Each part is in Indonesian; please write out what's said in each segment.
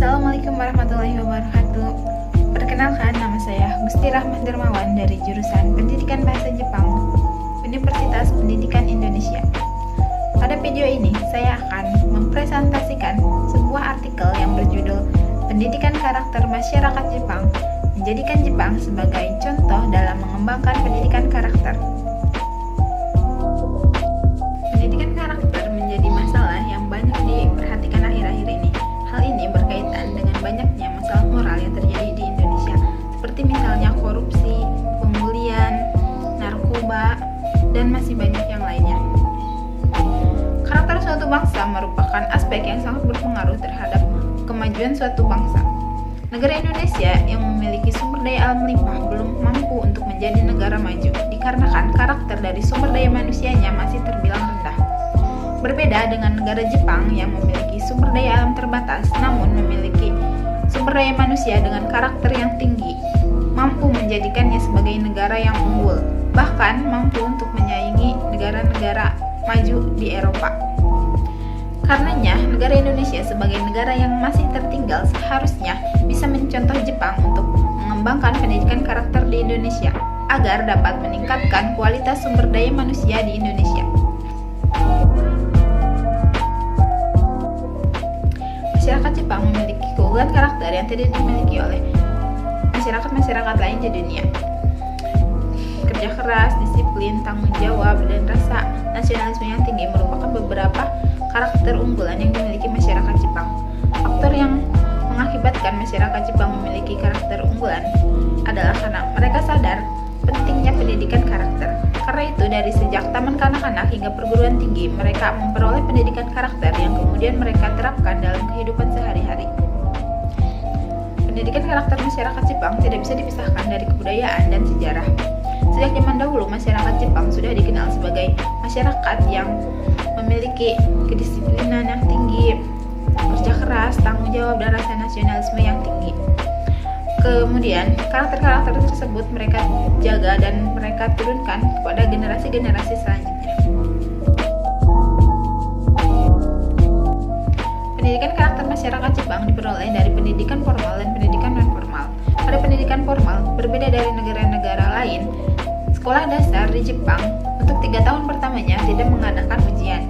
Assalamualaikum warahmatullahi wabarakatuh. Perkenalkan, nama saya Gusti Rahmat Dermawan dari jurusan Pendidikan Bahasa Jepang, Universitas Pendidikan Indonesia. Pada video ini, saya akan mempresentasikan sebuah artikel yang berjudul Pendidikan Karakter Masyarakat Jepang, menjadikan Jepang sebagai contoh dalam mengembangkan pendidikan karakter. Pendidikan karakter menjadi masalah yang banyak diperhatikan akhir-akhir ini. Hal ini berkaitan dengan banyaknya masalah moral yang terjadi di Indonesia, seperti misalnya korupsi, pembulian, narkoba, dan masih banyak yang lainnya. Karakter suatu bangsa merupakan aspek yang sangat berpengaruh terhadap kemajuan suatu bangsa. Negara Indonesia yang memiliki sumber daya alam limpah belum mampu untuk menjadi negara maju, dikarenakan karakter dari sumber daya manusianya masih terbilang rendah. Berbeda dengan negara Jepang yang memiliki sumber daya alam terbatas, namun memiliki sumber daya manusia dengan karakter yang tinggi, mampu menjadikannya sebagai negara yang unggul, bahkan mampu untuk menyaingi negara-negara maju di Eropa. Karenanya, negara Indonesia sebagai negara yang masih tertinggal seharusnya bisa mencontoh Jepang untuk mengembangkan pendidikan karakter di Indonesia agar dapat meningkatkan kualitas sumber daya manusia di Indonesia. Masyarakat Jepang memiliki keunggulan karakter yang tidak dimiliki oleh masyarakat-masyarakat lain di dunia. Kerja keras, disiplin, tanggung jawab, dan rasa nasionalisme yang tinggi merupakan beberapa karakter unggulan yang dimiliki masyarakat Jepang. Faktor yang mengakibatkan masyarakat Jepang memiliki karakter unggulan adalah karena mereka sadar pentingnya pendidikan karakter. Karena itu, dari sejak taman kanak-kanak hingga perguruan tinggi, mereka memperoleh pendidikan karakter yang kemudian mereka terapkan dalam kehidupan sehari-hari. Pendidikan karakter masyarakat Jepang tidak bisa dipisahkan dari kebudayaan dan sejarah. Sejak zaman dahulu, masyarakat Jepang sudah dikenal sebagai masyarakat yang memiliki kedisiplinan yang tinggi, kerja keras, tanggung jawab, dan rasa nasionalisme yang tinggi. Kemudian, karakter-karakter tersebut mereka jaga dan mereka turunkan kepada generasi-generasi selanjutnya. Pendidikan karakter masyarakat Jepang diperoleh dari pendidikan formal dan pendidikan non-formal. Pada pendidikan formal, berbeda dari negara-negara lain, sekolah dasar di Jepang untuk 3 tahun pertamanya tidak mengadakan ujian.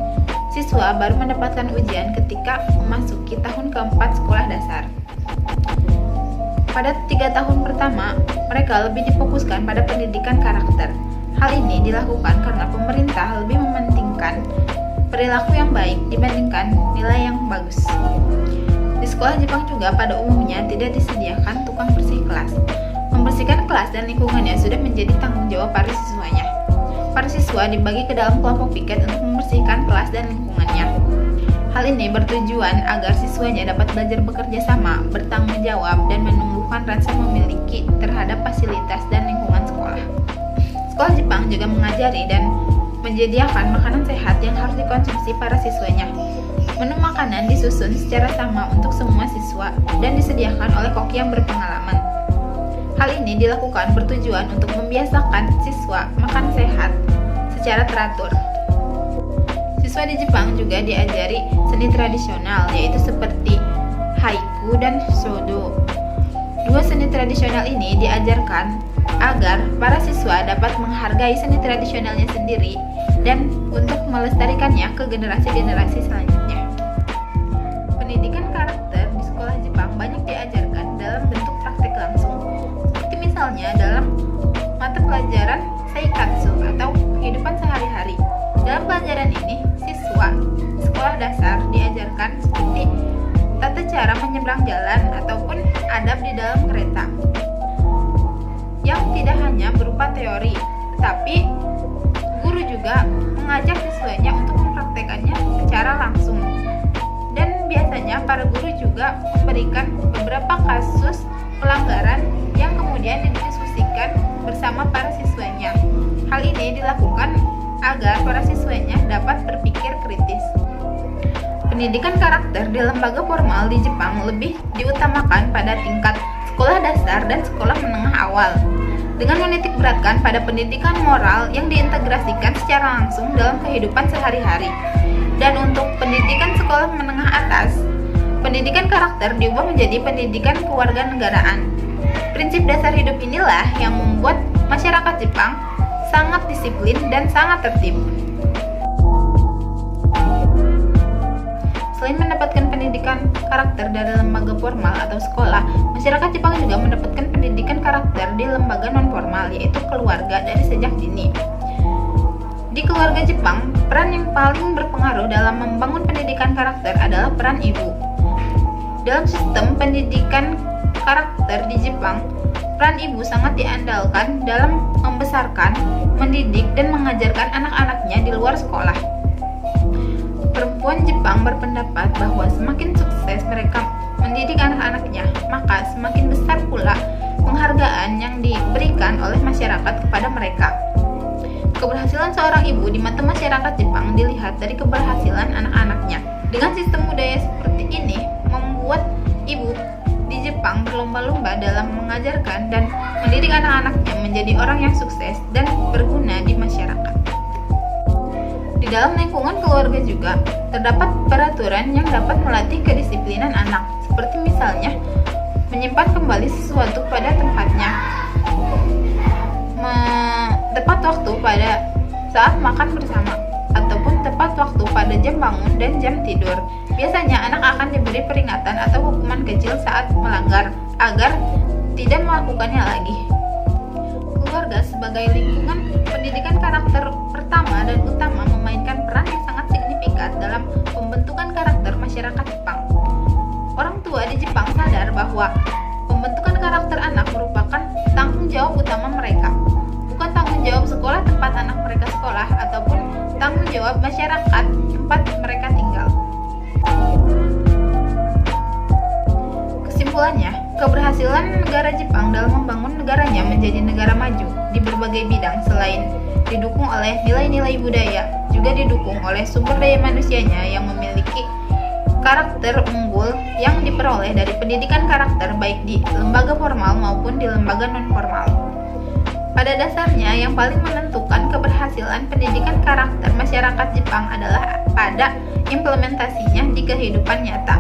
Siswa baru mendapatkan ujian ketika memasuki tahun keempat sekolah dasar. Pada 3 tahun pertama, mereka lebih difokuskan pada pendidikan karakter. Hal ini dilakukan karena pemerintah lebih mementingkan perilaku yang baik dibandingkan nilai yang bagus. Di sekolah Jepang juga pada umumnya tidak disediakan tukang bersih kelas. Membersihkan kelas dan lingkungannya sudah menjadi tanggung jawab para siswanya. Para siswa dibagi ke dalam kelompok piket untuk membersihkan kelas dan lingkungannya. Hal ini bertujuan agar siswanya dapat belajar bekerja sama, bertanggung jawab, dan menumbuhkan rasa memiliki terhadap fasilitas dan lingkungan sekolah. Sekolah Jepang juga mengajari dan menyediakan makanan sehat yang harus dikonsumsi para siswanya. Menu makanan disusun secara sama untuk semua siswa dan disediakan oleh koki yang berpengalaman. Hal ini dilakukan bertujuan untuk membiasakan siswa makan sehat secara teratur. Siswa di Jepang juga diajari seni tradisional, yaitu seperti haiku dan shodo. Dua seni tradisional ini diajarkan agar para siswa dapat menghargai seni tradisionalnya sendiri dan untuk melestarikannya ke generasi-generasi selanjutnya. Pendidikan karakter di sekolah Jepang banyak diajarkan dalam bentuk praktek langsung, seperti misalnya dalam mata pelajaran seikatsu atau kehidupan sehari-hari. Dalam pelajaran ini, siswa sekolah dasar diajarkan seperti tata cara menyeberang jalan ataupun adab di dalam kereta, yang tidak hanya berupa teori, tetapi guru juga mengajak siswanya untuk mempraktekannya secara langsung. Dan biasanya para guru juga memberikan beberapa kasus pelanggaran yang kemudian didiskusikan bersama para siswanya. Hal ini dilakukan agar para siswanya dapat berpikir kritis. Pendidikan karakter di lembaga formal di Jepang lebih diutamakan pada tingkat sekolah dasar dan sekolah menengah awal, dengan menitik beratkan pada pendidikan moral yang diintegrasikan secara langsung dalam kehidupan sehari-hari. Dan untuk pendidikan sekolah menengah atas, pendidikan karakter diubah menjadi pendidikan kewarganegaraan. Prinsip dasar hidup inilah yang membuat masyarakat Jepang sangat disiplin dan sangat tertib. Selain mendapatkan pendidikan karakter dari lembaga formal atau sekolah, masyarakat Jepang juga mendapatkan pendidikan karakter di lembaga non-formal, yaitu keluarga, dari sejak dini. Di keluarga Jepang, peran yang paling berpengaruh dalam membangun pendidikan karakter adalah peran ibu. Dalam sistem pendidikan karakter di Jepang, peran ibu sangat diandalkan dalam membesarkan, mendidik, dan mengajarkan anak-anaknya di luar sekolah. Perempuan Jepang berpendapat bahwa semakin sukses mereka mendidik anak-anaknya, maka semakin besar pula penghargaan yang diberikan oleh masyarakat kepada mereka. Keberhasilan seorang ibu di mata masyarakat Jepang dilihat dari keberhasilan anak-anaknya. Dengan sistem budaya seperti ini, membuat ibu di Jepang berlomba-lomba dalam mengajarkan dan mendidik anak-anaknya menjadi orang yang sukses dan berguna di masyarakat. Di dalam lingkungan keluarga juga terdapat peraturan yang dapat melatih kedisiplinan anak, seperti misalnya menyimpan kembali sesuatu pada tempatnya, tepat waktu pada saat makan bersama, ataupun tepat waktu pada jam bangun dan jam tidur. Biasanya anak akan diberi peringatan atau hukuman kecil saat melanggar agar tidak melakukannya lagi. Keluarga sebagai lingkungan pendidikan karakter pertama dan utama memainkan peran yang sangat signifikan dalam pembentukan karakter masyarakat Jepang. Orang tua di Jepang sadar bahwa pembentukan karakter anak merupakan tanggung jawab utama mereka, bukan tanggung jawab sekolah tempat anak mereka sekolah ataupun tanggung jawab masyarakat tempat mereka tinggal. Kesimpulannya, keberhasilan negara Jepang dalam membangun negaranya menjadi negara maju di berbagai bidang selain didukung oleh nilai-nilai budaya, juga didukung oleh sumber daya manusianya yang memiliki karakter unggul yang diperoleh dari pendidikan karakter baik di lembaga formal maupun di lembaga non-formal. Pada dasarnya, yang paling menentukan keberhasilan pendidikan karakter masyarakat Jepang adalah pada implementasinya di kehidupan nyata.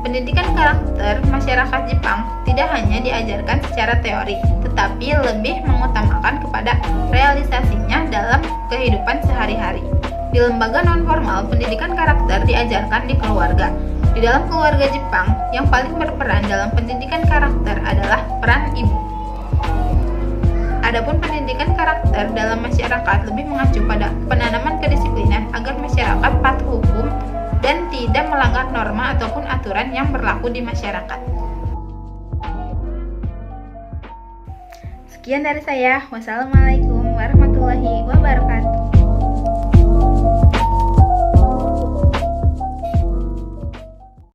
Pendidikan karakter masyarakat Jepang tidak hanya diajarkan secara teori, tetapi lebih mengutamakan kepada realisasinya dalam kehidupan sehari-hari. Di lembaga non-formal, pendidikan karakter diajarkan di keluarga. Di dalam keluarga Jepang, yang paling berperan dalam pendidikan karakter adalah peran ibu. Adapun pendidikan karakter dalam masyarakat lebih mengacu pada penanaman kedisiplinan agar masyarakat patuh hukum dan tidak melanggar norma ataupun aturan yang berlaku di masyarakat. Sekian dari saya. Wassalamualaikum warahmatullahi wabarakatuh.